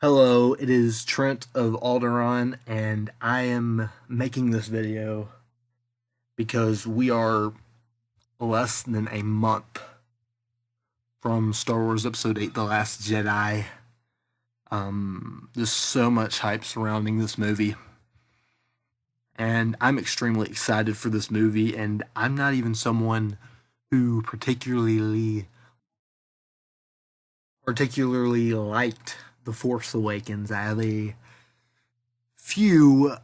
Hello, it is Trent of Alderaan, and I am making this video because we are less than a month from Star Wars Episode 8 The Last Jedi. There's so much hype surrounding this movie, and I'm extremely excited for this movie, and I'm not even someone who particularly liked The Force Awakens. I have a few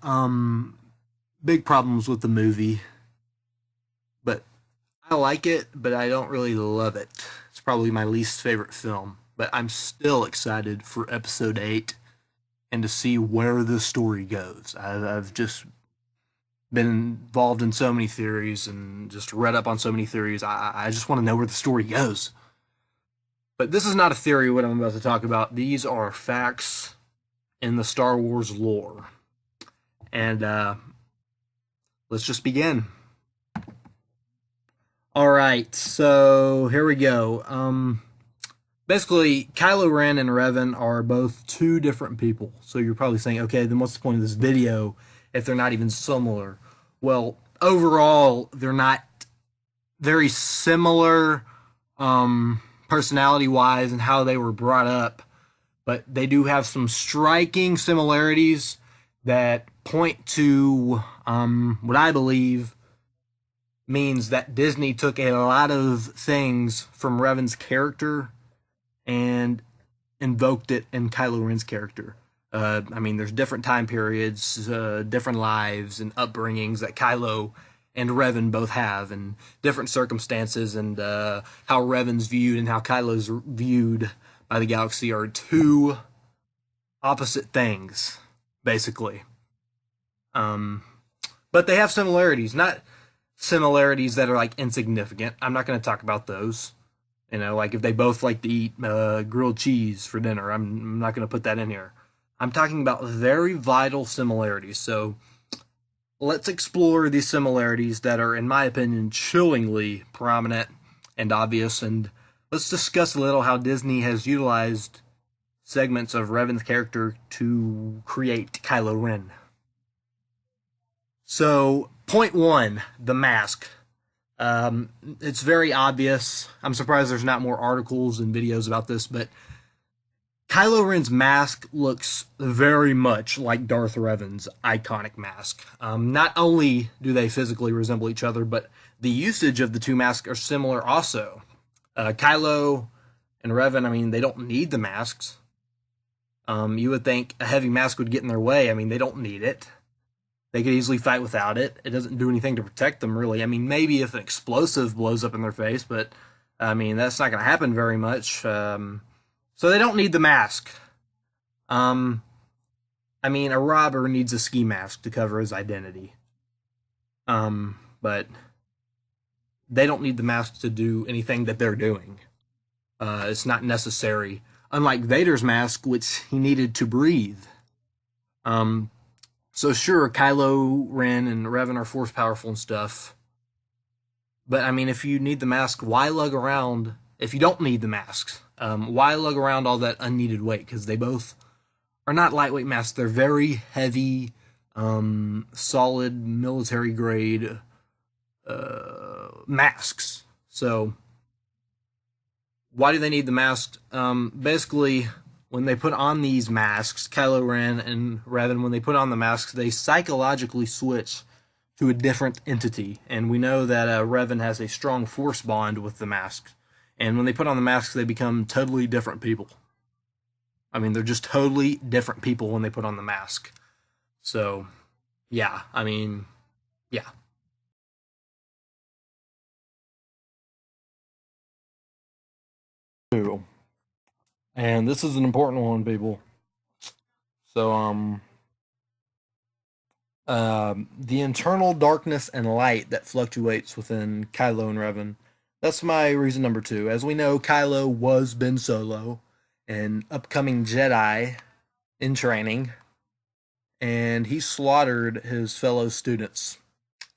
big problems with the movie, but I like it, but I don't really love it. It's probably my least favorite film, but I'm still excited for Episode 8 and to see where the story goes. I've just been involved in so many theories and just read up on so many theories. I just want to know where the story goes. But this is not a theory, what I'm about to talk about. These are facts in the Star Wars lore. And let's just begin. All right, so here we go. Basically, Kylo Ren and Revan are both two different people. So you're probably saying, okay, then what's the point of this video if they're not even similar? Well, overall, they're not very similar personality-wise and how they were brought up, but they do have some striking similarities that point to what I believe means that Disney took a lot of things from Revan's character and invoked it in Kylo Ren's character. There's different time periods, different lives and upbringings that Kylo and Revan both have, and different circumstances, and how Revan's viewed and how Kylo's viewed by the galaxy are two opposite things, basically. But they have similarities, not similarities that are like insignificant. I'm not going to talk about those. Like if they both like to eat grilled cheese for dinner, I'm not going to put that in here. I'm talking about very vital similarities. So let's explore these similarities that are, in my opinion, chillingly prominent and obvious, and let's discuss a little how Disney has utilized segments of Revan's character to create Kylo Ren. So, point one, the mask. It's very obvious. I'm surprised there's not more articles and videos about this, but Kylo Ren's mask looks very much like Darth Revan's iconic mask. Not only do they physically resemble each other, but the usage of the two masks are similar also. Kylo and Revan, they don't need the masks. You would think a heavy mask would get in their way. They don't need it. They could easily fight without it. It doesn't do anything to protect them, really. Maybe if an explosive blows up in their face, but, that's not going to happen very much. So they don't need the mask. A robber needs a ski mask to cover his identity. But they don't need the mask to do anything that they're doing. It's not necessary. Unlike Vader's mask, which he needed to breathe. So sure, Kylo Ren and Revan are force powerful and stuff. But, if you need the mask, why lug around? If you don't need the masks, why lug around all that unneeded weight? Because they both are not lightweight masks. They're very heavy, solid, military-grade masks. So why do they need the masks? Basically, when they put on these masks, Kylo Ren and Revan, when they put on the masks, they psychologically switch to a different entity. And we know that Revan has a strong force bond with the masks. And when they put on the masks, they become totally different people. They're just totally different people when they put on the mask. So, yeah, yeah. And this is an important one, people. So, the internal darkness and light that fluctuates within Kylo and Revan. That's my reason number two. As we know, Kylo was Ben Solo, an upcoming Jedi in training, and he slaughtered his fellow students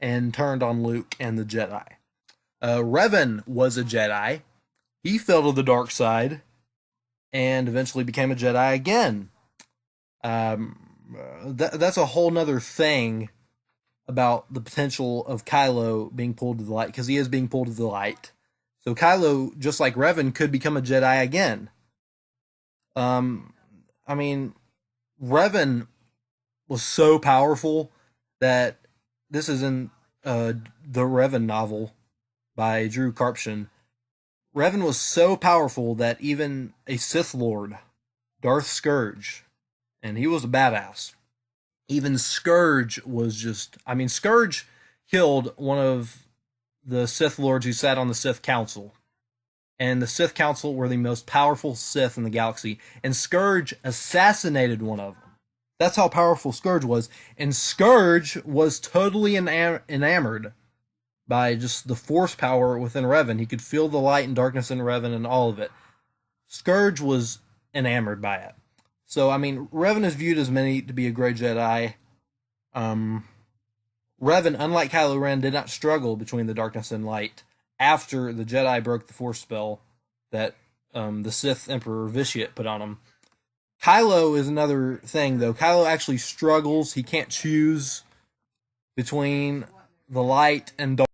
and turned on Luke and the Jedi. Revan was a Jedi. He fell to the dark side and eventually became a Jedi again. That's a whole nother thing about the potential of Kylo being pulled to the light, because he is being pulled to the light. So Kylo, just like Revan, could become a Jedi again. Um, I mean, Revan was so powerful that this is in the Revan novel by Drew Karpyshyn. Revan was so powerful that even a Sith Lord, Darth Scourge, and he was a badass. Even Scourge was just, I mean, Scourge killed one of the Sith Lords who sat on the Sith Council. And the Sith Council were the most powerful Sith in the galaxy. And Scourge assassinated one of them. That's how powerful Scourge was. And Scourge was totally enamored by just the force power within Revan. He could feel the light and darkness in Revan and all of it. Scourge was enamored by it. So, I mean, Revan is viewed as many to be a great Jedi. Um, Revan, unlike Kylo Ren, did not struggle between the darkness and light after the Jedi broke the Force spell that the Sith Emperor Vitiate put on him. Kylo is another thing, though. Kylo actually struggles. He can't choose between the light and dark.